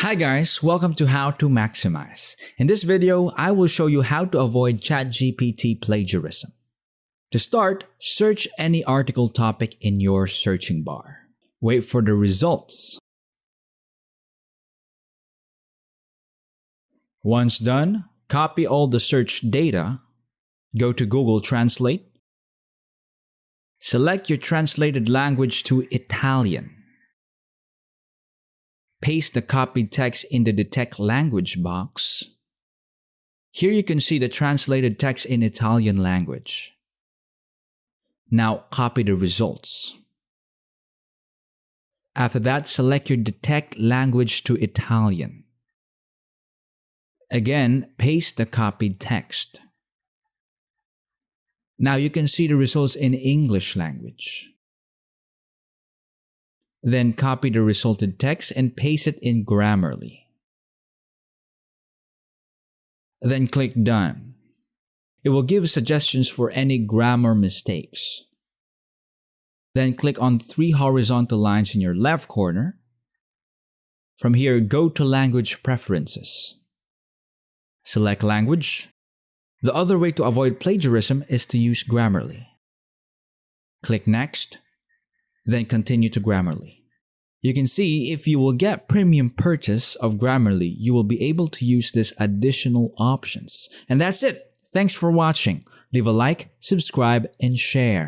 Hi guys, welcome to How to Maximize. In this video, I will show you how to avoid ChatGPT plagiarism. To start, search any article topic in your searching bar. Wait for the results. Once done, copy all the search data, go to Google Translate, select your translated language to Italian. Paste the copied text in the Detect Language box. Here you can see the translated text in Italian language. Now copy the results. After that, select your Detect Language to Italian. Again, paste the copied text. Now you can see the results in English language. Then copy the resulted text and paste it in Grammarly. Then click Done. It will give suggestions for any grammar mistakes. Then click on 3 horizontal lines in your left corner. From here, go to Language Preferences. Select Language. The other way to avoid plagiarism is to use Grammarly. Click Next. Then continue to Grammarly. You can see if you will get premium purchase of Grammarly, you will be able to use these additional options. And that's it. Thanks for watching. Leave a like, subscribe, and share.